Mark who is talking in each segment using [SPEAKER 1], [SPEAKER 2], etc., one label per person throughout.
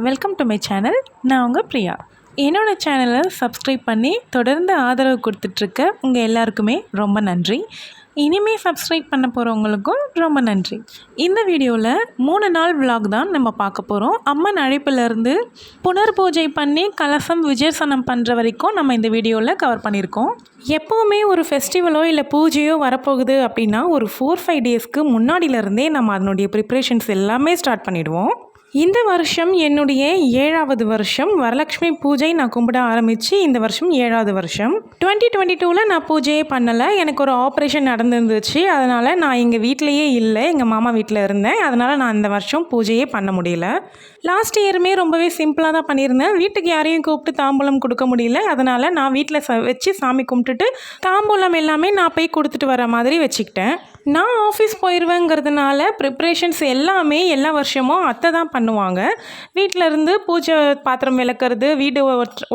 [SPEAKER 1] Welcome to my channel. நான் உங்கள் பிரியா. என்னோடய சேனலை சப்ஸ்கிரைப் பண்ணி தொடர்ந்து ஆதரவு கொடுத்துட்ருக்க உங்கள் எல்லாருக்குமே ரொம்ப நன்றி. இனிமேல் சப்ஸ்கிரைப் பண்ண போகிறவங்களுக்கும் ரொம்ப நன்றி. இந்த வீடியோவில் 3 நாள் விலாக் தான் நம்ம பார்க்க போகிறோம். அம்மன் அழைப்பிலேருந்து புனர் பூஜை பண்ணி கலசம் விஜயசனம் பண்ணுற வரைக்கும் நம்ம இந்த வீடியோவில் கவர் பண்ணியிருக்கோம். எப்போவுமே ஒரு ஃபெஸ்டிவலோ இல்லை பூஜையோ வரப்போகுது அப்படின்னா ஒரு 4-5 டேஸ்க்கு முன்னாடியிலேருந்தே நம்ம அதனுடைய ப்ரிப்ரேஷன்ஸ் எல்லாமே ஸ்டார்ட் பண்ணிவிடுவோம். இந்த வருஷம் என்னுடைய 7வது வருஷம் வரலட்சுமி பூஜை நான் கும்பிட ஆரம்பித்து இந்த வருஷம் 7வது வருஷம். 2022ல் நான் பூஜையே பண்ணலை. எனக்கு ஒரு ஆப்ரேஷன் நடந்துருந்துச்சு. அதனால் நான் எங்கள் வீட்டிலையே இல்லை, எங்கள் மாமா வீட்டில் இருந்தேன். அதனால் நான் இந்த வருஷம் பூஜையே பண்ண முடியல. லாஸ்ட் இயருமே ரொம்பவே சிம்பிளாக தான் பண்ணியிருந்தேன். வீட்டுக்கு யாரையும் கூப்பிட்டு தாம்பூலம் கொடுக்க முடியல. அதனால் நான் வீட்டில் வச்சு சாமி கும்பிட்டுட்டு தாம்பூலம் எல்லாமே நான் போய் கொடுத்துட்டு வர மாதிரி வச்சுக்கிட்டேன். நான் ஆஃபீஸ் போயிடுவேங்கிறதுனால ப்ரிப்ரேஷன்ஸ் எல்லாமே எல்லா வருஷமும் அத்தை தான் பண்ணுவாங்க. வீட்டில் இருந்து பூஜை பாத்திரம் விளக்குறது, வீடு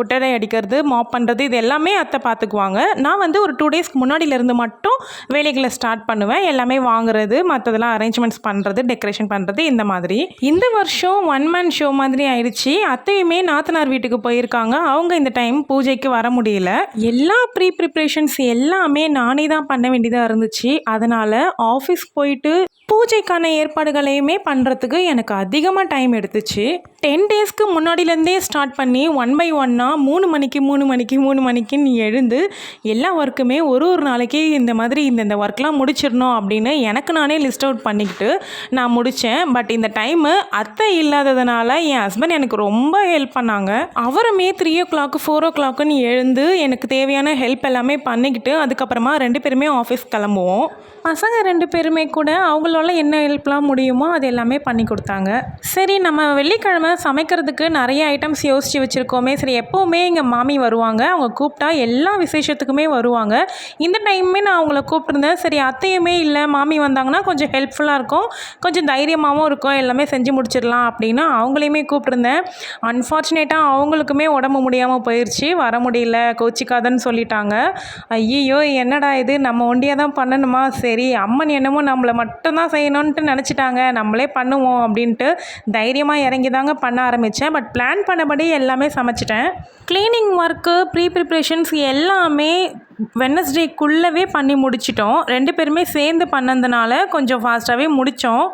[SPEAKER 1] ஒட்டடை அடிக்கிறது, மாப் பண்ணுறது, இது எல்லாமே அத்தை பார்த்துக்குவாங்க. நான் ஒரு 2 டேஸ்க்கு முன்னாடியிலேருந்து மட்டும் வேலைகளை ஸ்டார்ட் பண்ணுவேன். எல்லாமே வாங்குறது, மற்றதெல்லாம் அரேஞ்ச்மெண்ட்ஸ் பண்ணுறது, டெக்கரேஷன் பண்ணுறது, இந்த மாதிரி. இந்த வருஷம் 1 மேன் ஷோ மாதிரி ஆயிடுச்சு. அத்தையுமே நாத்தனார் வீட்டுக்கு போயிருக்காங்க. அவங்க இந்த டைம் பூஜைக்கு வர முடியல. எல்லா ப்ரிப்ரேஷன்ஸ் எல்லாமே நானே தான் பண்ண வேண்டியதாக இருந்துச்சு. அதனால் ஆஃபீஸ் போயிட்டு பூஜைக்கான ஏற்பாடுகளையுமே பண்ணுறதுக்கு எனக்கு அதிகமாக டைம் எடுத்துச்சு. 10 டேஸ்க்கு முன்னாடியிலேருந்தே ஸ்டார்ட் பண்ணி 1 by 1 3 மணிக்குன்னு எழுந்து எல்லா ஒர்க்குமே ஒரு நாளைக்கு இந்த மாதிரி இந்த ஒர்க்லாம் முடிச்சிடணும் அப்படின்னு எனக்கு நானே லிஸ்ட் அவுட் பண்ணிக்கிட்டு நான் முடித்தேன். பட் இந்த டைமு அத்தை இல்லாததுனால என் ஹஸ்பண்ட் எனக்கு ரொம்ப ஹெல்ப் பண்ணாங்க. அவருமே 3 o'clock 4 o'clockன்னு எழுந்து எனக்கு தேவையான ஹெல்ப் எல்லாமே பண்ணிக்கிட்டு அதுக்கப்புறமா 2 பேருமே ஆஃபீஸ் கிளம்புவோம். பசங்க 2 பேருமே கூட அவங்களால என்ன ஹெல்ப்லாம் முடியுமோ அது எல்லாமே பண்ணி கொடுத்தாங்க. சரி, நம்ம வெள்ளிக்கிழமை சமைக்கிறதுக்கு நிறைய ஐட்டம்ஸ் யோசித்து வச்சுருக்கோமே. சரி, எப்போவுமே எங்கள் மாமி வருவாங்க. அவங்க கூப்பிட்டா எல்லா விசேஷத்துக்குமே வருவாங்க. இந்த டைமுமே நான் அவங்கள கூப்பிட்டுருந்தேன். சரி, அத்தையுமே இல்லை, மாமி வந்தாங்கன்னா கொஞ்சம் ஹெல்ப்ஃபுல்லாக இருக்கும், கொஞ்சம் தைரியமாகவும் இருக்கும், எல்லாமே செஞ்சு முடிச்சிடலாம் அப்படின்னு அவங்களையுமே கூப்பிட்டுருந்தேன். அன்ஃபார்ச்சுனேட்டாக அவங்களுக்குமே உடம்பு முடியாமல் போயிடுச்சு. வர முடியல, கோச்சிக்காதன்னு சொல்லிட்டாங்க. ஐயோ, என்னடா இது, நம்ம ஒண்டியாக தான் பண்ணணுமா? சரி, அம்மன் என்னமோ நம்மளை மட்டும்தான் செய்யணுன்ட்டு நினச்சிட்டாங்க, நம்மளே பண்ணுவோம் அப்படின்ட்டு தைரியமாக இறங்கி தாங்க பண்ண ஆரம்பித்தேன். பட் பிளான் பண்ணபடி எல்லாமே சமைச்சிட்டேன். க்ளீனிங் ஒர்க்கு, ப்ரிப்ரேஷன்ஸ் எல்லாமே வெட்னஸ்டேக்குள்ளவே பண்ணி முடிச்சிட்டோம். 2 பேருமே சேர்ந்து பண்ணதுனால கொஞ்சம் ஃபாஸ்ட்டாகவே முடித்தோம்.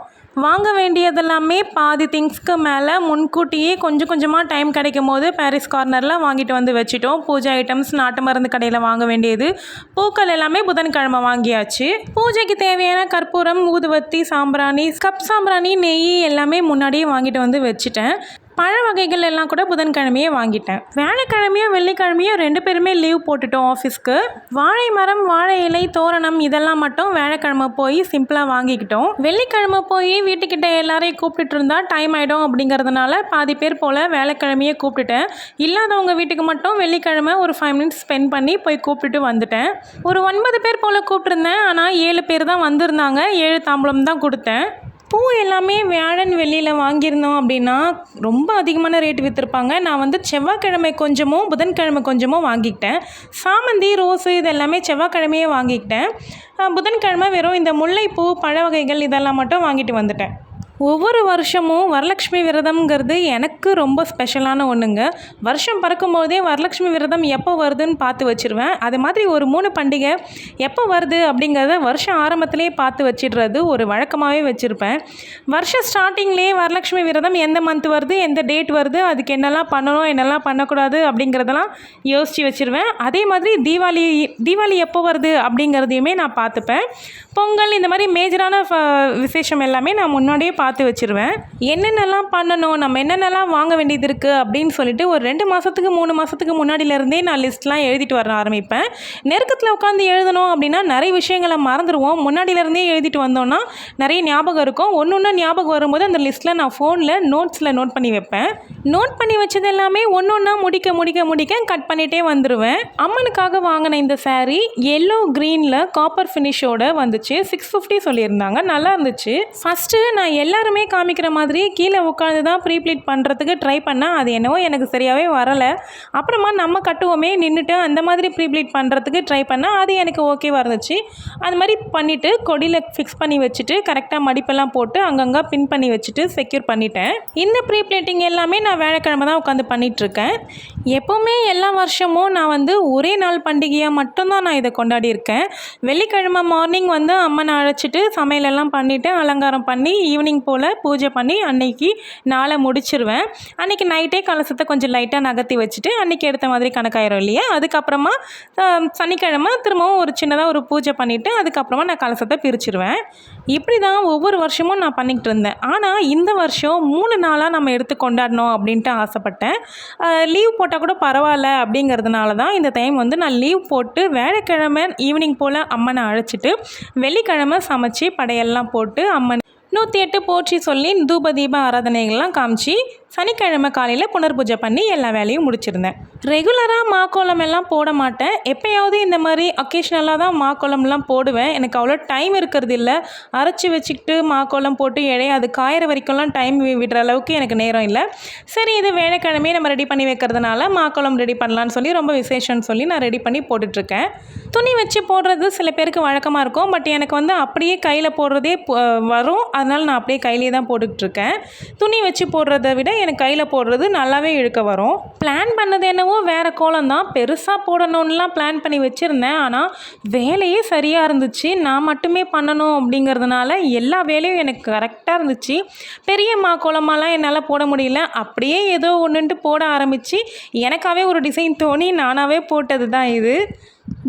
[SPEAKER 1] வாங்க வேண்டியதெல்லாமே பாதி திங்ஸ்க்கு மேலே முன்கூட்டியே கொஞ்சம் கொஞ்சமாக டைம் கிடைக்கும் போது பாரிஸ் கார்னரில் வாங்கிட்டு வந்து வச்சுட்டோம். பூஜை ஐட்டம்ஸ் நாட்டு மருந்து கடையில் வாங்க வேண்டியது, பூக்கள் எல்லாமே புதன்கிழமை வாங்கியாச்சு. பூஜைக்கு தேவையான கற்பூரம், ஊதுவத்தி, சாம்பிராணி, கப் சாம்பிராணி, நெய் எல்லாமே முன்னாடியே வாங்கிட்டு வந்து வச்சுட்டேன். பழ வகைகள் எல்லாம் கூட புதன்கிழமையே வாங்கிட்டேன். வியாழக்கிழமையும் வெள்ளிக்கிழமையும் 2 பேருமே லீவ் போட்டுட்டோம் ஆஃபீஸ்க்கு. வாழை மரம், வாழை இலை, தோரணம் இதெல்லாம் மட்டும் வியாழக்கிழமை போய் சிம்பிளாக வாங்கிக்கிட்டோம். வெள்ளிக்கிழமை போய் வீட்டுக்கிட்ட எல்லாரையும் கூப்பிட்டுட்டு இருந்தால் டைம் ஆகிடும் அப்படிங்கிறதுனால பாதி பேர் போல் வியாழக்கிழமையே கூப்பிட்டுட்டேன். இல்லாதவங்க வீட்டுக்கு மட்டும் வெள்ளிக்கிழமை ஒரு 5 minutes ஸ்பெண்ட் பண்ணி போய் கூப்பிட்டுட்டு வந்துட்டேன். ஒரு 9 பேர் போல் கூப்பிட்டுருந்தேன். ஆனால் 7 பேர் தான் வந்திருந்தாங்க. 7 தாம்பூலம் தான் கொடுத்தேன். பூ எல்லாமே வியாழன் வெள்ளியில் வாங்கியிருந்தோம் அப்படின்னா ரொம்ப அதிகமான ரேட்டு விற்றுருப்பாங்க. நான் செவ்வாய்க்கிழமை கொஞ்சமும் புதன்கிழமை கொஞ்சமும் வாங்கிக்கிட்டேன். சாமந்தி, ரோஸு இது எல்லாமே செவ்வாய்க்கிழமையே வாங்கிக்கிட்டேன். புதன்கிழமை வெறும் இந்த முல்லைப்பூ, பழ வகைகள் இதெல்லாம் மட்டும் வாங்கிட்டு வந்துட்டேன். ஒவ்வொரு வருஷமும் வரலட்சுமி விரதம்ங்கிறது எனக்கு ரொம்ப ஸ்பெஷலான ஒன்றுங்க. வருஷம் பிறக்கும்போதே வரலட்சுமி விரதம் எப்போ வருதுன்னு பார்த்து வச்சுருவேன். அது மாதிரி ஒரு 3 பண்டிகை எப்போ வருது அப்படிங்கிறத வருஷம் ஆரம்பத்திலே பார்த்து வச்சிடுறது ஒரு வழக்கமாகவே வச்சுருப்பேன். வருஷம் ஸ்டார்டிங்லேயே வரலட்சுமி விரதம் எந்த மந்த் வருது, எந்த டேட் வருது, அதுக்கு என்னெல்லாம் பண்ணணும், என்னெல்லாம் பண்ணக்கூடாது அப்படிங்கிறதெல்லாம் யோசித்து வச்சுருவேன். அதே மாதிரி தீபாவளி எப்போ வருது அப்படிங்கிறதையுமே நான் பார்த்துப்பேன். பொங்கல், இந்த மாதிரி மேஜரான விசேஷம் எல்லாமே நான் முன்னாடியே பார்த்து வச்சுருவேன். என்னென்னலாம் பண்ணணும், நம்ம என்னென்னலாம் வாங்க வேண்டியது இருக்குது அப்படின்னு சொல்லிட்டு ஒரு 2 மாதத்துக்கு 3 மாதத்துக்கு முன்னாடியிலேருந்தே நான் லிஸ்ட்லாம் எழுதிட்டு வர ஆரம்பிப்பேன். நெருக்கத்தில் உட்காந்து எழுதணும் அப்படின்னா நிறைய விஷயங்களை மறந்துடுவோம். முன்னாடியிலேருந்தே எழுதிட்டு வந்தோன்னா நிறைய ஞாபகம் இருக்கும். ஒன்று ஞாபகம் வரும்போது அந்த லிஸ்ட்டில் நான் ஃபோனில் நோட்ஸில் நோட் பண்ணி வைப்பேன். நோட் பண்ணி வச்சது எல்லாமே ஒன்றா முடிக்க கட் பண்ணிகிட்டே வந்துடுவேன். அம்மனுக்காக வாங்கின இந்த சாரீ எல்லோ க்ரீனில் காப்பர் ஃபினிஷோடு வந்துச்சு. 650 சொல்லியிருந்தாங்க. நல்லா இருந்துச்சு. ஃபஸ்ட்டு நான் எல்லா எல்லாருமே காமிக்கிற மாதிரி கீழே உட்காந்து தான் ப்ரீ ப்ளீட் பண்ணுறதுக்கு ட்ரை பண்ணேன். அது என்னவோ எனக்கு சரியாகவே வரலை. அப்புறமா நம்ம கட்டுவோமே நின்றுட்டு அந்த மாதிரி ப்ரீ ப்ளீட் பண்ணுறதுக்கு ட்ரை பண்ணேன். அது எனக்கு ஓகேவாக இருந்துச்சு. அது மாதிரி பண்ணிவிட்டு கொடியில் ஃபிக்ஸ் பண்ணி வச்சுட்டு கரெக்டாக மடிப்பெல்லாம் போட்டு அங்கங்கே பின் பண்ணி வச்சுட்டு செக்யூர் பண்ணிட்டேன். இந்த ப்ரீ ப்ளீட்டிங் எல்லாமே நான் வியாழக்கிழமை தான் உட்காந்து பண்ணிகிட்ருக்கேன். எப்போவுமே எல்லா வருஷமும் நான் வந்து ஒரே நாள் பண்டிகையாக மட்டும்தான் நான் இதை கொண்டாடி இருக்கேன். வெள்ளிக்கிழமை மார்னிங் வந்து அம்மனை அழைச்சிட்டு சமையலெல்லாம் பண்ணிவிட்டு அலங்காரம் பண்ணி ஈவினிங் போல் பூஜை பண்ணி அன்னைக்கு நாளை முடிச்சிருவேன். அன்றைக்கி நைட்டே கலசத்தை கொஞ்சம் லைட்டாக நகர்த்தி வச்சுட்டு அன்றைக்கி எடுத்த மாதிரி கணக்காயிரும் இல்லையா. அதுக்கப்புறமா சனிக்கிழமை திரும்பவும் ஒரு சின்னதாக ஒரு பூஜை பண்ணிவிட்டு அதுக்கப்புறமா நான் கலசத்தை பிரிச்சுருவேன். இப்படி தான் ஒவ்வொரு வருஷமும் நான் பண்ணிக்கிட்டு இருந்தேன். ஆனால் இந்த வருஷம் 3 நாளாக நம்ம எடுத்து கொண்டாடணும் அப்படின்ட்டு ஆசைப்பட்டேன். லீவ் போட்டால் கூட பரவாயில்ல அப்படிங்கிறதுனால தான் இந்த டைம் வந்து நான் லீவ் போட்டு வியாழக்கிழமை ஈவினிங் போல் அம்மனை அழைச்சிட்டு வெள்ளிக்கிழமை சமைச்சு படையெல்லாம் போட்டு அம்மன் 108 போற்றி சொல்லி தூப தீப ஆராதனைகள்லாம் காமிச்சு சனிக்கிழமை காலையில் புனர்பூஜை பண்ணி எல்லா வேலையும் முடிச்சிருந்தேன். ரெகுலராக மாக்கோலம் எல்லாம் போட மாட்டேன். எப்போயாவது இந்த மாதிரி அக்கேஷ்னலாக தான் மாக்கோலம்லாம் போடுவேன். எனக்கு அவ்வளோ டைம் இருக்கிறது இல்லை. அரைச்சி வச்சுக்கிட்டு மாக்கோலம் போட்டு அது காயிற வரைக்கும்லாம் டைம் விடுற அளவுக்கு எனக்கு நேரம் இல்லை. சரி இது வேலைக்கிழமையே நம்ம ரெடி பண்ணி வைக்கிறதுனால மாக்கோலம் ரெடி பண்ணலான்னு சொல்லி ரொம்ப விசேஷம்னு சொல்லி நான் ரெடி பண்ணி போட்டுட்ருக்கேன். துணி வச்சு போடுறது சில பேருக்கு வழக்கமாக இருக்கும். பட் எனக்கு வந்து அப்படியே கையில் போடுறதே வரும். அதனால் நான் அப்படியே கையிலே தான் போட்டுட்ருக்கேன். துணி வச்சு போடுறத விட எனக்கு கையில் போடுறது நல்லாவே இழுக்க வரும். பிளான் பண்ணது என்னவோ வேறு கோலம் தான். பெருசாக போடணும்லாம் பிளான் பண்ணி வச்சுருந்தேன். ஆனால் வேலையே சரியாக இருந்துச்சு. நான் மட்டுமே பண்ணணும் அப்படிங்கிறதுனால எல்லா வேலையும் எனக்கு கரெக்டாக இருந்துச்சு. பெரிய கோலமாலாம் என்னால் போட முடியல. அப்படியே ஏதோ ஒன்றுன்ட்டு போட ஆரம்பித்து எனக்காகவே ஒரு டிசைன் தோணி நானாகவே போட்டது தான் இது.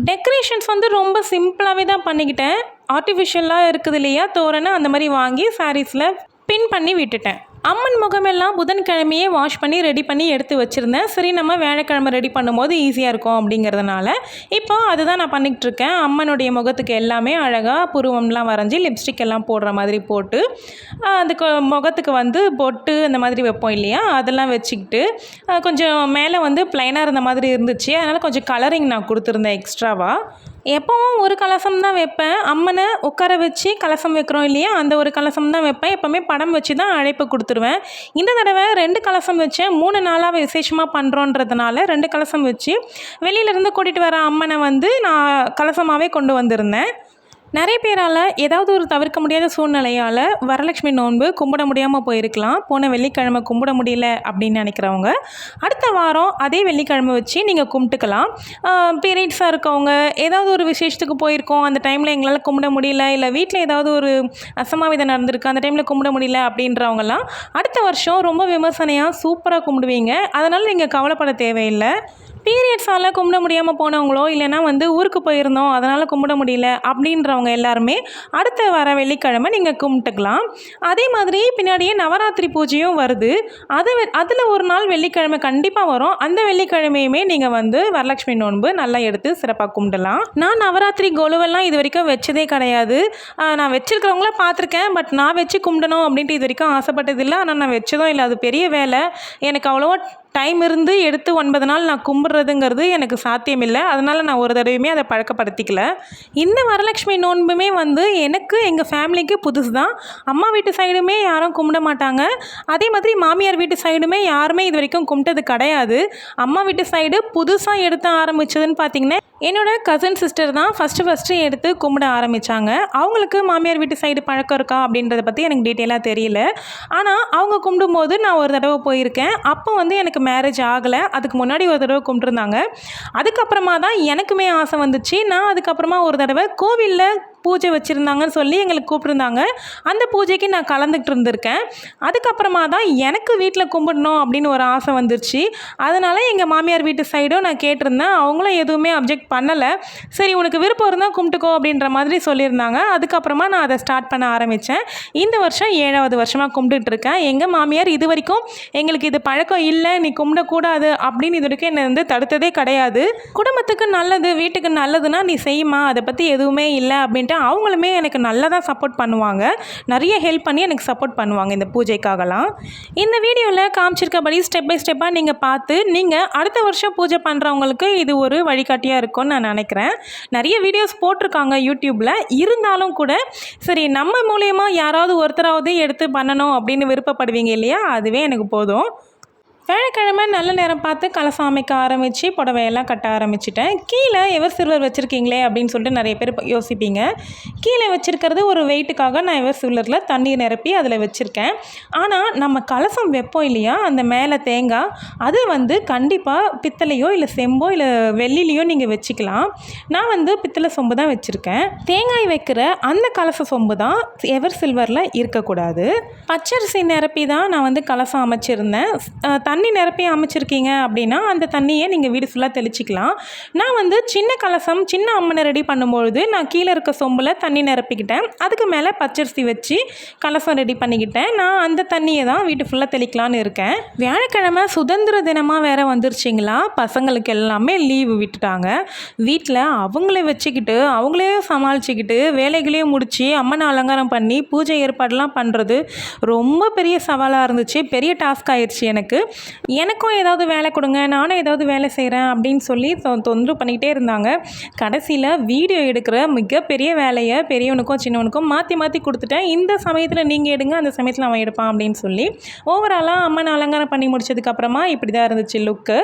[SPEAKER 1] டெக்கரேஷன்ஸ் வந்து ரொம்ப சிம்பிளாகவே தான் பண்ணிக்கிட்டேன். ஆர்டிஃபிஷியலாக இருக்குது இல்லையா தோரணை, அந்த மாதிரி வாங்கி சாரீஸில் பின் பண்ணி விட்டுட்டேன். அம்மன் முகமெல்லாம் புதன்கிழமையே வாஷ் பண்ணி ரெடி பண்ணி எடுத்து வச்சுருந்தேன். சரி நம்ம வியாழக்கிழமை ரெடி பண்ணும்போது ஈஸியாக இருக்கும் அப்படிங்கிறதுனால இப்போ அதுதான் நான் பண்ணிகிட்ருக்கேன். அம்மனுடைய முகத்துக்கு எல்லாமே அழகாக புருவம்லாம் வரைஞ்சி லிப்ஸ்டிக் எல்லாம் போடுற மாதிரி போட்டு அதுக்கு முகத்துக்கு வந்து பொட்டு அந்த மாதிரி வைப்போம் இல்லையா, அதெல்லாம் வச்சுக்கிட்டு கொஞ்சம் மேலே வந்து ப்ளைனாக இருந்த மாதிரி இருந்துச்சு. அதனால் கொஞ்சம் கலரிங் நான் கொடுத்துருந்தேன் எக்ஸ்ட்ராவாக. எப்போவும் ஒரு கலசம் தான் வைப்பேன். அம்மனை உட்கார வச்சு கலசம் வைக்கிறோம் இல்லையா, அந்த ஒரு கலசம் தான் வைப்பேன். எப்போவுமே படம் வச்சு தான் அழைப்பு கொடுத்துருவேன். இந்த தடவை 2 கலசம் வச்சேன். 3 நாளாக விசேஷமாக பண்ணுறோன்றதுனால 2 கலசம் வச்சு வெளியிலேருந்து கூட்டிகிட்டு வர அம்மனை வந்து நான் கலசமாகவே கொண்டு வந்திருந்தேன். நிறைய பேரால் ஏதாவது ஒரு தவிர்க்க முடியாத சூழ்நிலையால் வரலட்சுமி நோன்பு கும்பிட முடியாமல் போயிருக்கலாம். போன வெள்ளிக்கிழமை கும்பிட முடியல அப்படின்னு நினைக்கிறவங்க அடுத்த வாரம் அதே வெள்ளிக்கிழமை வச்சு நீங்கள் கும்பிட்டுக்கலாம். பீரியட்ஸாக இருக்கவங்க, ஏதாவது ஒரு விசேஷத்துக்கு போயிருக்கோம், அந்த டைமில் எங்களால் கும்பிட முடியல, இல்லை வீட்டில் ஏதாவது ஒரு அசம்பாவிதம் நடந்திருக்கு, அந்த டைமில் கும்பிட முடியல அப்படின்றவங்கலாம் அடுத்த வருஷம் ரொம்ப விமர்சனையாக சூப்பராக கும்பிடுவீங்க. அதனால் நீங்கள் கவலைப்பட தேவையில்லை. பீரியட்ஸால் கும்பிட முடியாமல் போனவங்களோ இல்லைனா வந்து ஊருக்கு போயிருந்தோம் அதனால் கும்பிட முடியல அப்படின்றவங்க எல்லாருமே அடுத்த வர வெள்ளிக்கிழமை நீங்கள் கும்பிட்டுக்கலாம். அதே மாதிரி பின்னாடியே நவராத்திரி பூஜையும் வருது. அதில் ஒரு நாள் வெள்ளிக்கிழமை கண்டிப்பாக வரும். அந்த வெள்ளிக்கிழமையுமே நீங்கள் வந்து வரலட்சுமி நோன்பு நல்லா எடுத்து சிறப்பாக கும்பிடலாம். நான் நவராத்திரி கொலுவெல்லாம் இது வரைக்கும் வச்சதே கிடையாது. நான் வச்சுருக்கிறவங்கள பார்த்துருக்கேன். பட் நான் வச்சு கும்பிடணும் அப்படின்ட்டு இது வரைக்கும் ஆசைப்பட்டதில்லை. ஆனால் நான் வச்சதும் இல்லை. அது பெரிய வேலை. எனக்கு அவ்வளோவா டைம் இருந்து எடுத்து 9 நாள் நான் கும்பிட்றதுங்கிறது எனக்கு சாத்தியமில்லை. அதனால் நான் ஒரு தடவையுமே அதை பழக்கப்படுத்திக்கல. இந்த வரலட்சுமி நோன்புமே வந்து எனக்கு எங்கள் ஃபேமிலிக்கு புதுசு தான். அம்மா வீட்டு சைடுமே யாரும் கும்பிட மாட்டாங்க. அதே மாதிரி மாமியார் வீட்டு சைடுமே யாருமே இது வரைக்கும் கும்பிட்டது கிடையாது. அம்மா வீட்டு சைடு புதுசாக எடுத்து ஆரம்பித்ததுன்னு பார்த்திங்கன்னா என்னோட கசின் சிஸ்டர் தான் ஃபஸ்ட்டு எடுத்து கும்பிட ஆரம்பித்தாங்க. அவங்களுக்கு மாமியார் வீட்டு சைடு பழக்கம் இருக்கா அப்படின்றத பற்றி எனக்கு டீட்டெயிலாக தெரியல. ஆனால் அவங்க கும்பிடும்போது நான் ஒரு தடவை போயிருக்கேன். அப்போ வந்து எனக்கு மேரேஜ் ஆகலை. அதுக்கு முன்னாடி ஒரு தடவை கும்பிட்டுருந்தாங்க. அதுக்கப்புறமா தான் எனக்குமே ஆசை வந்துச்சு. நான் அதுக்கப்புறமா ஒரு தடவை கோவிலில் பூஜை வச்சுருந்தாங்கன்னு சொல்லி எங்களுக்கு கூப்பிட்ருந்தாங்க. அந்த பூஜைக்கு நான் கலந்துக்கிட்டு இருந்திருக்கேன். அதுக்கப்புறமா தான் எனக்கு வீட்டில் கும்பிடணும் அப்படின்னு ஒரு ஆசை வந்துருச்சு. அதனால் எங்கள் மாமியார் வீட்டு சைடும் நான் கேட்டிருந்தேன். அவங்களும் எதுவுமே அப்ஜெக்ட் பண்ணலை. சரி உனக்கு விருப்பம் இருந்தால் கும்பிட்டுக்கோ அப்படின்ற மாதிரி சொல்லியிருந்தாங்க. அதுக்கப்புறமா நான் அதை ஸ்டார்ட் பண்ண ஆரம்பித்தேன். இந்த வருஷம் 7வது வருஷமாக கும்பிட்டுட்ருக்கேன். எங்கள் மாமியார் இது வரைக்கும் எங்களுக்கு இது பழக்கம் இல்லை, நீ கும்பிடக்கூடாது அப்படின்னு இது வரைக்கும் என்னை வந்து தடுத்ததே கிடையாது. குடும்பத்துக்கு நல்லது, வீட்டுக்கு நல்லதுன்னா நீ செய்யுமா, அதை பற்றி எதுவுமே இல்லை அப்படின்ட்டு அப்படின்ட்டு அவங்களுமே எனக்கு நல்லா தான் சப்போர்ட் பண்ணுவாங்க. நிறைய ஹெல்ப் பண்ணி எனக்கு சப்போர்ட் பண்ணுவாங்க இந்த பூஜைக்காகலாம். இந்த வீடியோவில் காமிச்சிருக்கபடி ஸ்டெப் பை ஸ்டெப்பாக நீங்கள் பார்த்து நீங்கள் அடுத்த வருஷம் பூஜை பண்ணுறவங்களுக்கு இது ஒரு வழிகாட்டியாக இருக்கும்னு நான் நினைக்கிறேன். நிறைய வீடியோஸ் போட்டிருக்காங்க யூடியூப்பில், இருந்தாலும் கூட சரி நம்ம மூலயமா யாராவது ஒருத்தராவது எடுத்து பண்ணணும் அப்படின்னு விருப்பப்படுவீங்க இல்லையா, அதுவே எனக்கு போதும். வியாழக்கிழமை நல்ல நேரம் பார்த்து கலசம் அமைக்க ஆரம்பித்து புடவையெல்லாம் கட்ட ஆரம்பிச்சிட்டேன். கீழே எவர் சில்வர் வச்சுருக்கீங்களே அப்படின்னு சொல்லிட்டு நிறைய பேர் யோசிப்பீங்க. கீழே வச்சுருக்கிறது ஒரு வெயிட்டுக்காக நான் எவர் சில்வரில் தண்ணீர் நிரப்பி அதில் வச்சுருக்கேன். ஆனால் நம்ம கலசம் வைப்போம் இல்லையா, அந்த மேலே தேங்காய், அது கண்டிப்பாக பித்தளையோ இல்லை செம்போ இல்லை வெள்ளிலையோ நீங்கள் வச்சுக்கலாம். நான் பித்தளை சொம்பு தான் வச்சுருக்கேன். தேங்காய் வைக்கிற அந்த கலச சொம்பு தான் எவர் சில்வரில் இருக்கக்கூடாது. பச்சரிசி நிரப்பி தான் நான் கலசம் அமைச்சிருந்தேன். தண்ணி நிரப்பி அமைச்சிருக்கீங்க அப்படின்னா அந்த தண்ணியை நீங்கள் வீடு ஃபுல்லாக தெளிச்சிக்கலாம். நான் சின்ன கலசம் சின்ன அம்மனை ரெடி பண்ணும்பொழுது நான் கீழே இருக்க சொம்பில் தண்ணி நிரப்பிக்கிட்டேன். அதுக்கு மேலே பச்சரிசி வச்சு கலசம் ரெடி பண்ணிக்கிட்டேன். நான் அந்த தண்ணியை தான் வீட்டு ஃபுல்லாக தெளிக்கலான்னு இருக்கேன். வியாழக்கிழமை சுதந்திர தினமாக வேறு வந்துருச்சிங்களா, பசங்களுக்கு எல்லாமே லீவு விட்டுட்டாங்க. வீட்டில் அவங்களே வச்சுக்கிட்டு அவங்களே சமாளிச்சுக்கிட்டு வேலைகளையும் முடித்து அம்மனை அலங்காரம் பண்ணி பூஜை ஏற்பாடெலாம் பண்ணுறது ரொம்ப பெரிய சவாலாக இருந்துச்சு. பெரிய டாஸ்க் ஆயிடுச்சு எனக்கும் ஏதாவது வேலை கொடுங்க, நானும் ஏதாவது வேலை செய்கிறேன் அப்படின்னு சொல்லி தொந்தரவு பண்ணிக்கிட்டே இருந்தாங்க. கடைசியில் வீடியோ எடுக்கிற மிகப்பெரிய வேலையை பெரியவனுக்கும் சின்னவனுக்கும் மாற்றி மாற்றி கொடுத்துட்டேன். இந்த சமயத்தில் நீங்கள் எடுங்க, அந்த சமயத்தில் அவன் எடுப்பான் அப்படின்னு சொல்லி ஓவராலாக அம்மனை அலங்காரம் பண்ணி முடிச்சதுக்கப்புறமா இப்படி தான் இருந்துச்சு லுக்கு.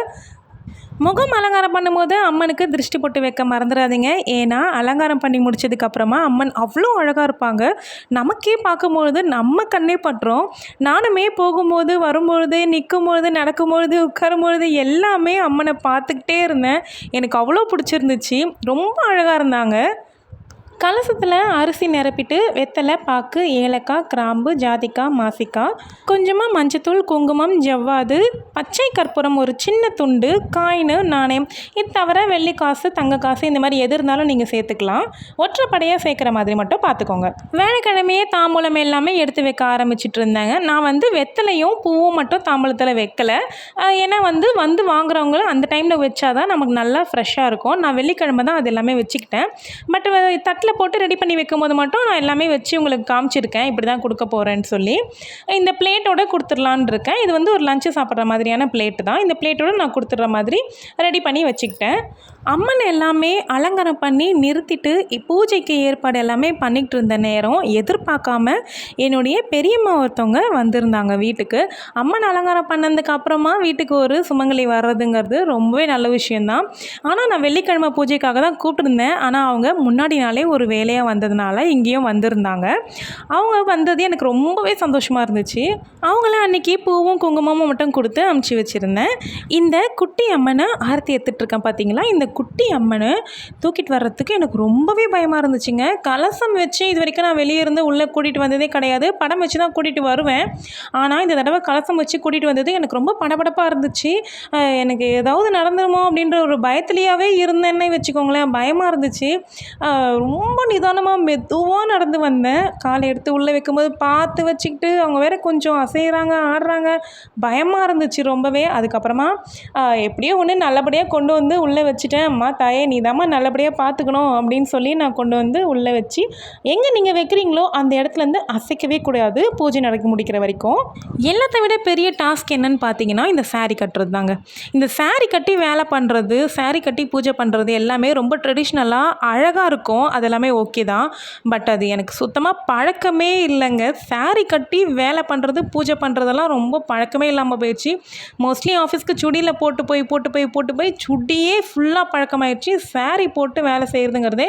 [SPEAKER 1] முகம் அலங்காரம் பண்ணும்போது அம்மனுக்கு திருஷ்டி போட்டு வைக்க மறந்துடாதீங்க. ஏன்னா அலங்காரம் பண்ணி முடிச்சதுக்கப்புறமா அம்மன் அவ்வளோ அழகாக இருப்பாங்க. நமக்கே பார்க்கும்பொழுது நம்ம கண்ணே பட்டுரும். நானுமே போகும்போது வரும்பொழுது நிற்கும்பொழுது நடக்கும்பொழுது உட்காரும்பொழுது எல்லாமே அம்மனை பார்த்துக்கிட்டே இருந்தேன். எனக்கு அவ்வளோ பிடிச்சிருந்துச்சு. ரொம்ப அழகாக இருந்தாங்க. கலசத்தில் அரிசி நிரப்பிட்டு வெத்தலை, பாக்கு, ஏலக்காய், கிராம்பு, ஜாதிக்காய், மாசிக்காய், கொஞ்சமாக மஞ்சத்தூள், குங்குமம், ஜவ்வாது, பச்சை கற்பூரம் ஒரு சின்ன துண்டு, காயின், நாணயம், இது தவிர வெள்ளி காசு, தங்க காசு இந்த மாதிரி எது இருந்தாலும் நீங்கள் சேர்த்துக்கலாம். ஒற்றைப்படையாக சேர்க்குற மாதிரி மட்டும் பார்த்துக்கோங்க. வேலைக்கிழமையே தாம்பூலம் எல்லாமே எடுத்து வைக்க ஆரம்பிச்சிட்டு இருந்தாங்க. நான் வெத்தலையும் பூவும் மட்டும் தாம்பூலத்தில் வைக்கலை. ஏன்னா வந்து வாங்குறவங்களும் அந்த டைமில் வச்சாதான் நமக்கு நல்லா ஃப்ரெஷ்ஷாக இருக்கும். நான் வெள்ளிக்கிழமை தான் அது எல்லாமே வச்சுக்கிட்டேன். பட் தட்டில் போட்டு ரெடி பண்ணி வைக்கும் போது மட்டும் நான் எல்லாமே வச்சு உங்களுக்கு காமிச்சிருக்கேன், இப்படி தான் கொடுக்க போகிறேன்னு சொல்லி. இந்த பிளேட்டோட கொடுத்துடலான்னு இருக்கேன். இது ஒரு லஞ்சு சாப்பிட்ற மாதிரியான பிளேட்டு தான். இந்த பிளேட்டோட நான் கொடுத்துட்ற மாதிரி ரெடி பண்ணி வச்சுக்கிட்டேன். அம்மன் எல்லாமே அலங்காரம் பண்ணி நிறுத்திட்டு பூஜைக்கு ஏற்பாடு எல்லாமே பண்ணிகிட்டு இருந்த நேரம் எதிர்பார்க்காம என்னுடைய பெரியம்மா ஒருத்தவங்க வந்திருந்தாங்க வீட்டுக்கு. அம்மன் அலங்காரம் பண்ணதுக்கு அப்புறமா வீட்டுக்கு ஒரு சுமங்கலி வர்றதுங்கிறது ரொம்பவே நல்ல விஷயந்தான். ஆனால் நான் வெள்ளிக்கிழமை பூஜைக்காக தான் கூப்பிட்டுருந்தேன். ஆனால் அவங்க முன்னாடி நாளே ஒரு வேலையாக வந்ததுனால இங்கேயும் வந்திருந்தாங்க. அவங்க வந்தது எனக்கு ரொம்பவே சந்தோஷமாக இருந்துச்சு. அவங்கள அன்றைக்கி பூவும் குங்குமமும் மட்டும் கொடுத்து அமுச்சு வச்சுருந்தேன். இந்த குட்டி அம்மனை ஆரத்தி எடுத்துகிட்ருக்கேன் பார்த்தீங்களா, இந்த குட்டி அம்மனை தூக்கிட்டு வர்றதுக்கு எனக்கு ரொம்பவே பயமாக இருந்துச்சுங்க. கலசம் வச்சு இது வரைக்கும் நான் வெளியே இருந்து உள்ளே கூட்டிகிட்டு வந்ததே கிடையாது. படம் வச்சு தான் கூட்டிகிட்டு வருவேன். ஆனால் இந்த தடவை கலசம் வச்சு கூட்டிகிட்டு வந்தது எனக்கு ரொம்ப படபடப்பாக இருந்துச்சு. எனக்கு ஏதாவது நடந்துருமோ அப்படின்ற ஒரு பயத்துலேயாவே இருந்தேன்னே வச்சுக்கோங்களேன். பயமாக இருந்துச்சு. ரொம்ப நிதானமாக மெதுவாக நடந்து வந்தேன். காலை எடுத்து உள்ளே வைக்கும்போது பார்த்து வச்சுக்கிட்டு அவங்க வேறு கொஞ்சம் அசைகிறாங்க, ஆடுறாங்க. பயமாக இருந்துச்சு ரொம்பவே. அதுக்கப்புறமா எப்படியோ ஒன்று நல்லபடியாக கொண்டு வந்து உள்ளே வச்சுட்டேன். அம்மா தாயே நீ தாம்மா நல்லபடியாக பார்த்துக்கணும் அப்படின்னு சொல்லி நான் கொண்டு வந்து உள்ளே வச்சு, எங்கே நீங்கள் வைக்கிறீங்களோ அந்த இடத்துலேருந்து அசைக்கவே கூடாது பூஜை நடக்க முடிக்கிற வரைக்கும். எல்லாத்தை விட பெரிய டாஸ்க் என்னன்னு பார்த்தீங்கன்னா இந்த சாரீ கட்டுறது தாங்க. இந்த சாரீ கட்டி வேலை பண்ணுறது, சாரீ கட்டி பூஜை பண்ணுறது எல்லாமே ரொம்ப ட்ரெடிஷ்னலாக அழகாக இருக்கும். அதெல்லாமே ஓகே தான். பட் அது எனக்கு சுத்தமாக பழக்கமே இல்லைங்க. சாரீ கட்டி வேலை பண்ணுறது பூஜை பண்ணுறதெல்லாம் ரொம்ப பழக்கமே இல்லாமல் போயிடுச்சு. மோஸ்ட்லி ஆஃபீஸ்க்கு சுடியில் போட்டு போய் சுடியே ஃபுல்லாக பழக்கமாயிடுச்சு. சாரீ போட்டு வேலை செய்கிறதுங்கிறதே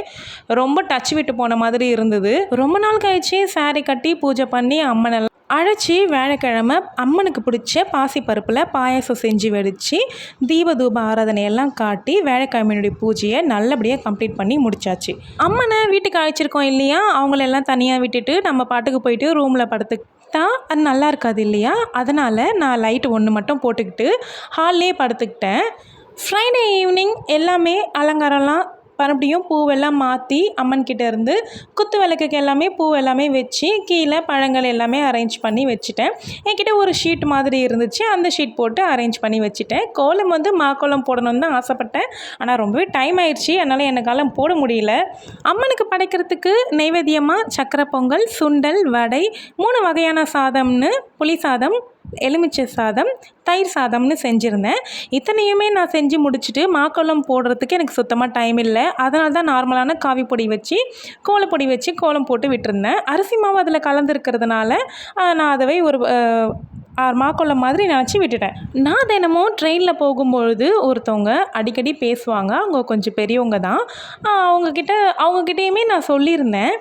[SPEAKER 1] ரொம்ப டச் விட்டு போன மாதிரி இருந்தது. ரொம்ப நாள் கழிச்சு சாரீ கட்டி பூஜை பண்ணி அம்மனெல்லாம் அழைச்சி வியாழக்கிழமை அம்மனுக்கு பிடிச்ச பாசிப்பருப்பில் பாயாசம் செஞ்சு வெடித்து தீபதூப ஆராதனையெல்லாம் காட்டி வியாழக்கிழமையினுடைய பூஜையை நல்லபடியாக கம்ப்ளீட் பண்ணி முடிச்சாச்சு. அம்மனை வீட்டுக்கு அழைச்சிருக்கோம் இல்லையா, அவங்களெல்லாம் தனியாக விட்டுட்டு நம்ம பாட்டுக்கு போயிட்டு ரூமில் படுத்துக்கிட்டா அது நல்லா இருக்காது இல்லையா. அதனால் நான் லைட் ஒன்று மட்டும் போட்டுக்கிட்டு ஹால்லே படுத்துக்கிட்டேன். ஃப்ரைடே ஈவினிங் எல்லாமே அலங்காரம்லாம் மறுபடியும் பூவெல்லாம் மாற்றி அம்மன்கிட்ட இருந்து குத்து விளக்குக்கு எல்லாமே பூ எல்லாமே வச்சு கீழே பழங்கள் எல்லாமே அரேஞ்ச் பண்ணி வச்சுட்டேன். என்கிட்ட ஒரு ஷீட் மாதிரி இருந்துச்சு, அந்த ஷீட் போட்டு அரேஞ்ச் பண்ணி வச்சுட்டேன். கோலம் வந்து மாக்கோலம் போடணும்னு தான் ஆசைப்பட்டேன். ஆனால் ரொம்பவே டைம் ஆயிடுச்சு, அதனால் என்னால் போட முடியல. அம்மனுக்கு படைக்கிறதுக்கு நைவேத்தியமாக சக்கரை பொங்கல், சுண்டல், வடை, 3 வகையான சாதம்னு புளி சாதம், எலுமிச்சை சாதம், தயிர் சாதம்னு செஞ்சுருந்தேன். இத்தனையுமே நான் செஞ்சு முடிச்சுட்டு மாக்கோலம் போடுறதுக்கு எனக்கு சுத்தமாக டைம் இல்லை. அதனால தான் நார்மலான காவி பொடி வச்சு கோலப்பொடி வச்சு கோலம் போட்டு விட்டுருந்தேன். அரிசி மாவு அதில் கலந்துருக்கிறதுனால நான் அதவே ஒரு மாக்கோலம் மாதிரி நினச்சி விட்டுட்டேன். நான் தினமும் ட்ரெயினில் போகும்பொழுது ஒருத்தவங்க அடிக்கடி பேசுவாங்க. அவங்க கொஞ்சம் பெரியவங்க தான். அவங்கக்கிட்டேயுமே நான் சொல்லியிருந்தேன்,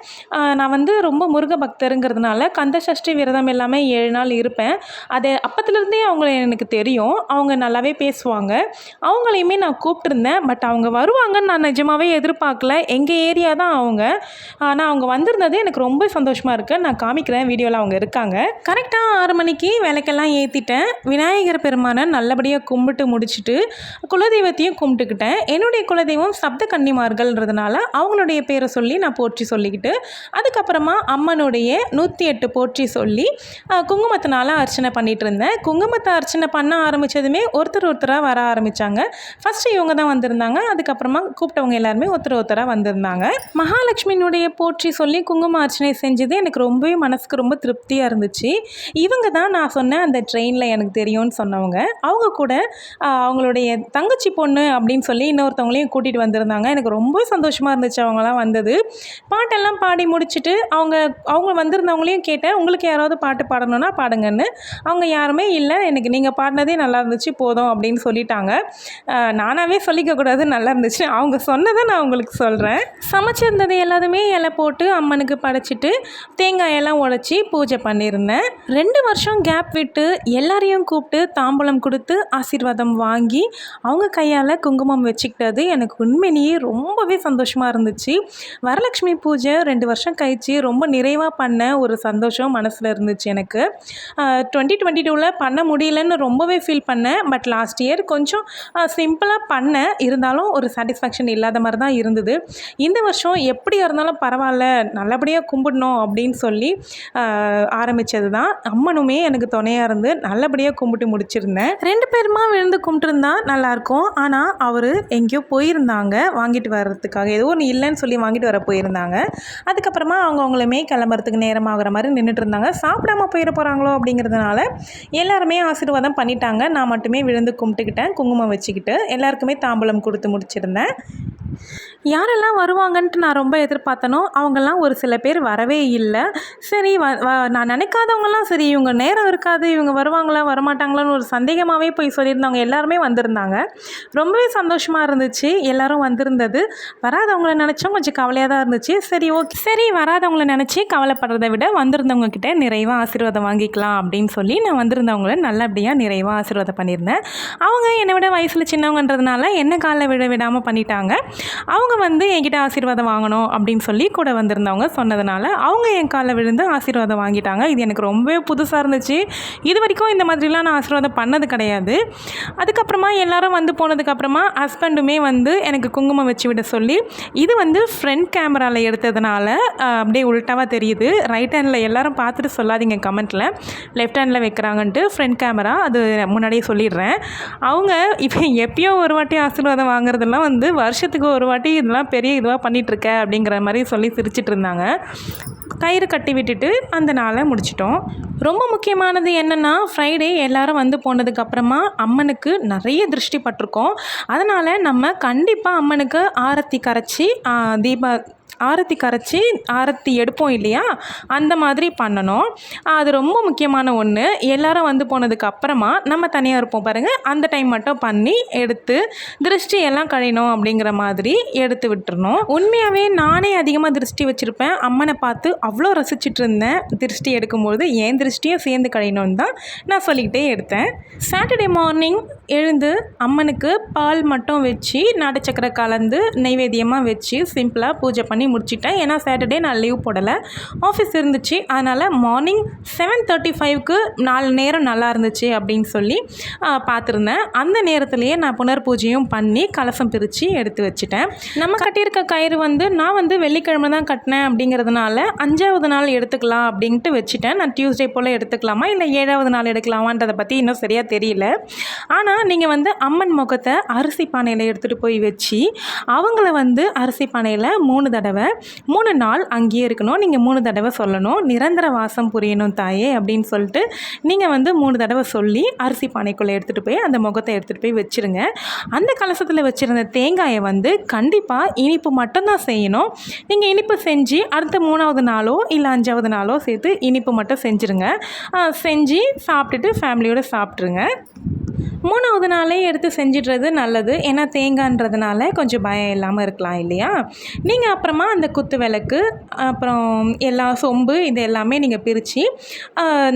[SPEAKER 1] நான் வந்து ரொம்ப முருக பக்தருங்கிறதுனால கந்த சஷ்டி விரதம் எல்லாமே 7 நாள் இருப்பேன். அது அப்பத்துலேருந்தே அவங்கள எனக்கு தெரியும். அவங்க நல்லாவே பேசுவாங்க. அவங்களையுமே நான் கூப்பிட்டுருந்தேன். பட் அவங்க வருவாங்கன்னு நான் நிஜமாகவே எதிர்பார்க்கல. எங்கள் ஏரியா தான் அவங்க. ஆனால் அவங்க வந்திருந்தது எனக்கு ரொம்ப சந்தோஷமாக இருக்குது. நான் காமிக்கிறேன், வீடியோவில் அவங்க இருக்காங்க. கரெக்டாக 6 மணிக்கு விளக்கெல்லாம் ஏற்றிட்டேன். விநாயகர் பெருமானை நல்லபடியாக கும்பிட்டு முடிச்சுட்டு குலதெய்வத்தையும் கும்பிட்டுக்கிட்டேன். என்னுடைய குலதெய்வம் சப்த கன்னிமார்கள்ன்றதுனால அவங்களுடைய பேரை சொல்லி நான் போற்றி சொல்லிக்கிட்டு அதுக்கப்புறமா அம்மனுடைய 108 போற்றி சொல்லி குங்குமத்தினால அர்ச்சனை பண்ணிகிட்டு இருந்தேன். குங்குமத்தை அர்ச்சனை பண்ண ஆரம்பித்ததுமே ஒருத்தராக வர ஆரம்பித்தாங்க. ஃபஸ்ட்டு இவங்க தான் வந்திருந்தாங்க. அதுக்கப்புறமா கூப்பிட்டவங்க எல்லாருமே ஒருத்தராக வந்திருந்தாங்க. மகாலட்சுமியினுடைய போற்றி சொல்லி குங்கும அர்ச்சனை செஞ்சது எனக்கு ரொம்பவே மனசுக்கு ரொம்ப திருப்தியாக இருந்துச்சு. இவங்க தான் நான் சொன்ன அந்த ட்ரெயினில் எனக்கு தெரியும்னு சொன்னவங்க. அவங்க கூட அவங்களுடைய தங்கச்சி பொண்ணு அப்படின்னு சொல்லி இன்னொருத்தவங்களையும் கூட்டிகிட்டு வந்திருந்தாங்க. எனக்கு ரொம்ப சந்தோஷமாக இருந்துச்சு அவங்களாம் வந்தது. பாட்டெல்லாம் பாடி முடிச்சுட்டு அவங்க வந்திருந்தவங்களையும் கேட்டேன், உங்களுக்கு யாராவது பாட்டு பாடணுன்னா பாடுங்கன்னு. அவங்க யாருமே இல்லை, எனக்கு நீங்கள் பாடினதே நல்லா இருந்துச்சு போதும் அப்படின்னு சொல்லிட்டாங்க. நானாகவே சொல்லிக்கக்கூடாது, நல்லா இருந்துச்சு. அவங்க சொன்னதை நான் உங்களுக்கு சொல்கிறேன். சமைச்சிருந்தது எல்லாத்துமே இலை போட்டு அம்மனுக்கு படைச்சிட்டு தேங்காயெல்லாம் உடைச்சி பூஜை பண்ணியிருந்தேன். 2 வருஷம் கேப் விட்டு எல்லாரையும் கூப்பிட்டு தாம்பூலம் கொடுத்து ஆசீர்வாதம் வாங்கி அவங்க கையால் குங்குமம் வச்சுக்கிட்டது எனக்கு உண்மையிலேயே ரொம்பவே சந்தோஷமாக இருந்துச்சு. வரலட்சுமி பூஜை 2 வருஷம் கழிச்சு ரொம்ப நிறைவாக பண்ண ஒரு சந்தோஷம் மனசில் இருந்துச்சு எனக்கு. 2022 பண்ண முடியலன்னு ரொம்பவே ஃபீல் பண்ணேன். பட் லாஸ்ட் இயர் கொஞ்சம் சிம்பிளாக பண்ணேன். இருந்தாலும் ஒரு சாட்டிஸ்ஃபேக்ஷன் இல்லாத மாதிரி தான் இருந்தது. இந்த வருஷம் எப்படியா இருந்தாலும் பரவாயில்ல, நல்லபடியாக கும்பிடணும் அப்படின்னு சொல்லி ஆரம்பித்தது தான். அம்மனுமே எனக்கு துணையாக இருந்து நல்லபடியாக கும்பிட்டு முடிச்சிருந்தேன். 2 பேருமா விழுந்து கும்பிட்டுருந்தா நல்லாயிருக்கும். ஆனால் அவர் எங்கேயோ போயிருந்தாங்க வாங்கிட்டு வர்றதுக்காக, ஏதோ ஒன்று இல்லைன்னு சொல்லி வாங்கிட்டு வர போயிருந்தாங்க. அதுக்கப்புறமா அவங்களுமே கிளம்புறதுக்கு நேரமாகிற மாதிரி நின்றுட்டு இருந்தாங்க. சாப்பிடாம போயிட போகிறாங்களோ அப்படிங்கிறதுனால எல்லாருமே ஆசீர்வாதம் பண்ணிட்டாங்க. நான் மட்டுமே விழுந்து கும்பிட்டுக்கிட்டேன், குங்குமம் வச்சுக்கிட்டு எல்லாருக்குமே தாம்பூலம் கொடுத்து முடிச்சிருந்தேன். யாரெல்லாம் வருவாங்கன்ட்டு நான் ரொம்ப எதிர்பார்த்தனோ அவங்கெல்லாம் ஒரு சில பேர் வரவே இல்லை. சரி நான் நினைக்காதவங்கலாம் சரி இவங்க நேரம் இருக்காது, இவங்க வருவாங்களா வரமாட்டாங்களான்னு ஒரு சந்தேகமாகவே போய் சொல்லியிருந்தவங்க எல்லாருமே வந்திருந்தாங்க. ரொம்பவே சந்தோஷமாக இருந்துச்சு எல்லோரும் வந்திருந்தது. வராதவங்கள நினச்சோம் கொஞ்சம் கவலையாக தான் இருந்துச்சு. சரி ஓகே, சரி வராதவங்கள நினச்சி கவலைப்படுறதை விட வந்திருந்தவங்க கிட்டே நிறைவாக ஆசீர்வாதம் வாங்கிக்கலாம் அப்படின்னு சொல்லி நான் வந்திருந்தவங்கள நல்லபடியாக நிறைவாக ஆசீர்வாதம் பண்ணியிருந்தேன். அவங்க என்னை விட வயசில் சின்னவங்கன்றதுனால என்ன காலில் விடாமல் பண்ணிட்டாங்க. அவங்க வந்து என்கிட்ட ஆசீர்வாதம் வாங்கணும் அப்படின்னு சொல்லி கூட வந்திருந்தவங்க சொன்னதுனால அவங்க என் காலில் விழுந்து ஆசீர்வாதம் வாங்கிட்டாங்க. இது எனக்கு ரொம்பவே புதுசாக இருந்துச்சு. இது வரைக்கும் இந்த மாதிரிலாம் நான் ஆசீர்வாதம் பண்ணது கிடையாது. அதுக்கப்புறமா எல்லாரும் வந்து போனதுக்கப்புறமா ஹஸ்பண்டுமே வந்து எனக்கு குங்குமம் வச்சு விட சொல்லி, இது வந்து ஃப்ரண்ட் கேமராவில் எடுத்ததுனால அப்படியே உள்டாவாக தெரியுது. ரைட் ஹேண்டில் எல்லாரும் பார்த்துட்டு சொல்லாதீங்க கமெண்ட்டில், லெஃப்ட் ஹேண்டில் வைக்கிறாங்கன்ட்டு. ஃப்ரண்ட் கேமரா அது முன்னாடியே சொல்லிடுறேன். அவங்க இப்போ எப்பயோ ஒரு வாட்டி ஆசீர்வாதம் வாங்குறதெல்லாம் வந்து வருஷத்துக்கு ஒரு வாட்டி இதெல்லாம் பெரிய இதுவாக பண்ணிகிட்ருக்க அப்படிங்கிற மாதிரி சொல்லி சிரிச்சிட்டு இருந்தாங்க. கயிறு கட்டி விட்டுட்டு அந்த நாளை முடிச்சிட்டோம். ரொம்ப முக்கியமானது என்னென்னா, ஃப்ரைடே எல்லோரும் வந்து போனதுக்கப்புறமா அம்மனுக்கு நிறைய திருஷ்டி பட்டிருக்கோம். அதனால் நம்ம கண்டிப்பாக அம்மனுக்கு ஆரத்தி கரைச்சி ஆரத்தி எடுப்போம் இல்லையா, அந்த மாதிரி பண்ணணும். அது ரொம்ப முக்கியமான ஒன்று. எல்லாரும் வந்து போனதுக்கு அப்புறமா நம்ம தனியாக இருப்போம் பாருங்கள், அந்த டைம் மட்டும் பண்ணி எடுத்து திருஷ்டி எல்லாம் கழியணும் அப்படிங்கிற மாதிரி எடுத்து விட்டுறணும். உண்மையாகவே நானே அதிகமாக திருஷ்டி வச்சுருப்பேன். அம்மனை பார்த்து அவ்வளோ ரசிச்சுட்டு இருந்தேன். திருஷ்டி எடுக்கும்போது என் திருஷ்டியும் சேர்ந்து கழியணும்னு தான் நான் சொல்லிக்கிட்டே எடுத்தேன். சாட்டர்டே மார்னிங் எழுந்து அம்மனுக்கு பால் மட்டும் வச்சு நாட்டு சக்கரை கலந்து நைவேத்தியமாக வச்சு சிம்பிளாக பூஜை பண்ணி பண்ணி முடிச்சிட்டேன். ஏன்னா சாட்டர்டே நான் லீவ் போடலை, ஆஃபீஸ் இருந்துச்சு. அதனால் மார்னிங் 7:35க்கு 4 நேரம் நல்லா இருந்துச்சு அப்படின்னு சொல்லி பார்த்துருந்தேன். அந்த நேரத்துலேயே நான் புனர் பூஜையும் பண்ணி கலசம் பிரித்து எடுத்து வச்சுட்டேன். நம்ம கட்டியிருக்க கயிறு நான் வெள்ளிக்கிழமை தான் கட்டினேன் அப்படிங்கிறதுனால 5வது நாள் எடுத்துக்கலாம் அப்படின்ட்டு வச்சுட்டேன். நான் டியூஸ்டே போல் எடுத்துக்கலாமா இல்லை 7வது நாள் எடுக்கலாமான்றதை பற்றி இன்னும் சரியாக தெரியல. ஆனால் நீங்கள் அம்மன் முகத்தை அரிசி பானையில் எடுத்துகிட்டு போய் வச்சு அவங்கள அரிசி பானையில் 3 தடவை 3 நாள் அங்கேயே இருக்கணும். நீங்கள் 3 தடவை சொல்லணும், நிரந்தர வாசம் புரியணும் தாயே அப்படின்னு சொல்லிட்டு நீங்கள் 3 தடவை சொல்லி அரிசி பானைக்குள்ளே எடுத்துகிட்டு போய் அந்த முகத்தை எடுத்துகிட்டு போய் வச்சுருங்க. அந்த கலசத்தில் வச்சுருந்த தேங்காயை கண்டிப்பாக இனிப்பு மட்டும்தான் செய்யணும். நீங்கள் இனிப்பு செஞ்சு அடுத்த 3வது நாளோ இல்லை 5வது நாளோ சேர்த்து இனிப்பு மட்டும் செஞ்சுருங்க. செஞ்சு சாப்பிட்டுட்டு ஃபேமிலியோடு சாப்பிட்ருங்க. 3வது நாளே எடுத்து செஞ்சிடுறது நல்லது. ஏன்னா தேங்காய்ன்றதுனால கொஞ்சம் பயம் இல்லாமல் இருக்கலாம் இல்லையா? நீங்கள் அப்புறமா அந்த குத்து விளக்கு அப்புறம் எல்லா சொம்பு இது எல்லாமே நீங்கள் பிரித்து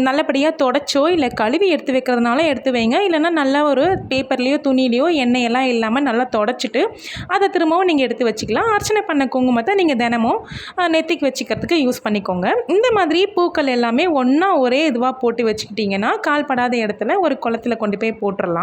[SPEAKER 1] நல்லபடியாக தொடச்சோ இல்லை கழுவி எடுத்து வைக்கிறதுனால எடுத்து வைங்க. இல்லைன்னா நல்லா ஒரு பேப்பர்லேயோ துணியிலையோ எண்ணெயெல்லாம் இல்லாமல் நல்லா தொடச்சிட்டு அதை திரும்பவும் நீங்கள் எடுத்து வச்சுக்கலாம். அர்ச்சனை பண்ண குங்குமத்தை நீங்கள் தினமும் நெத்திக்கு வச்சுக்கிறதுக்கு யூஸ் பண்ணிக்கோங்க. இந்த மாதிரி பூக்கள் எல்லாமே ஒன்றா ஒரே இதுவாக போட்டு வச்சுக்கிட்டிங்கன்னா கால்படாத இடத்துல ஒரு குளத்தில் கொண்டு போய் போட்டுடலாம்.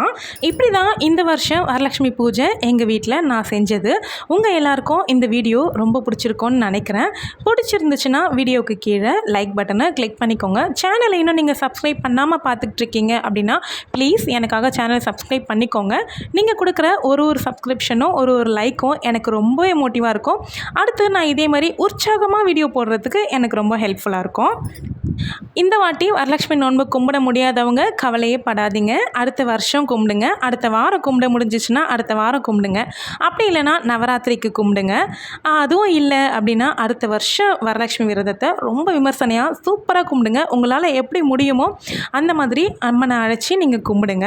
[SPEAKER 1] இப்படி தான் இந்த வருஷம் வரலட்சுமி பூஜை எங்கள் வீட்டில் நான் செஞ்சது. உங்கள் எல்லாருக்கும் இந்த வீடியோ ரொம்ப பிடிச்சிருக்கோன்னு நினைக்கிறேன். பிடிச்சிருந்துச்சுன்னா வீடியோவுக்கு கீழே லைக் பட்டனை கிளிக் பண்ணிக்கோங்க. சேனலை இன்னும் நீங்கள் சப்ஸ்கிரைப் பண்ணாமல் பார்த்துக்கிட்டு இருக்கீங்க அப்படின்னா ப்ளீஸ் எனக்காக சேனலை சப்ஸ்கிரைப் பண்ணிக்கோங்க. நீங்கள் கொடுக்குற ஒரு சப்ஸ்கிரிப்ஷனும் ஒரு லைக்கும் எனக்கு ரொம்பவே மோட்டிவாக இருக்கும். அடுத்து நான் இதே மாதிரி உற்சாகமாக வீடியோ போடுறதுக்கு எனக்கு ரொம்ப ஹெல்ப்ஃபுல்லாக இருக்கும். இந்த வாட்டி வரலட்சுமி நோன்பு கும்பிட முடியாதவங்க கவலையே படாதீங்க. அடுத்த வருஷம் கும்பிடுங்க. அடுத்த வாரம் கும்பிட முடிஞ்சிச்சுன்னா அடுத்த வாரம் கும்பிடுங்க. அப்படி இல்லைனா நவராத்திரிக்கு கும்பிடுங்க. அதுவும் இல்லை அப்படின்னா அடுத்த வருஷம் வரலட்சுமி விரதத்தை ரொம்ப விமர்சனையாக சூப்பராக கும்பிடுங்க. உங்களால் எப்படி முடியுமோ அந்த மாதிரி அம்மனை அழைச்சி நீங்கள் கும்பிடுங்க.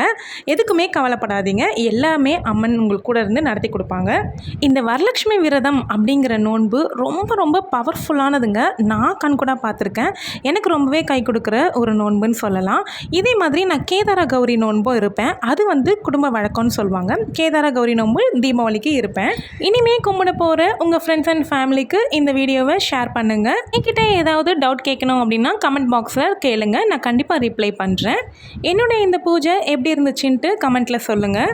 [SPEAKER 1] எதுக்குமே கவலைப்படாதீங்க. எல்லாமே அம்மன் உங்களுக்கு கூட இருந்து நடத்தி கொடுப்பாங்க. இந்த வரலட்சுமி விரதம் அப்படிங்கிற நோன்பு ரொம்ப ரொம்ப பவர்ஃபுல்லானதுங்க. நான் கண்கூட பார்த்துருக்கேன். எனக்கு ரொம்பவே கை கொடுக்குற ஒரு நோன்புன்னு சொல்லலாம். இதே மாதிரி நான் கேதார கௌரி நோன்பும் இருப்பேன். அது குடும்ப வழக்கம்னு சொல்லுவாங்க. கேதார கௌரி நோன்பு தீபாவளிக்கு இருப்பேன். இனிமேல் கும்பிட போகிற உங்கள் ஃப்ரெண்ட்ஸ் அண்ட் ஃபேமிலிக்கு இந்த வீடியோவை ஷேர் பண்ணுங்கள். என்கிட்ட ஏதாவது டவுட் கேட்கணும் அப்படின்னா கமெண்ட் பாக்ஸில் கேளுங்க. நான் கண்டிப்பாக ரிப்ளை பண்ணுறேன். என்னுடைய இந்த பூஜை எப்படி இருந்துச்சுன்ட்டு கமெண்ட்டில் சொல்லுங்கள்.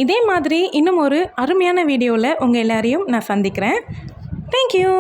[SPEAKER 1] இதே மாதிரி இன்னும் ஒரு அருமையான வீடியோவில் உங்கள் எல்லாரையும் நான் சந்திக்கிறேன். தேங்க்யூ.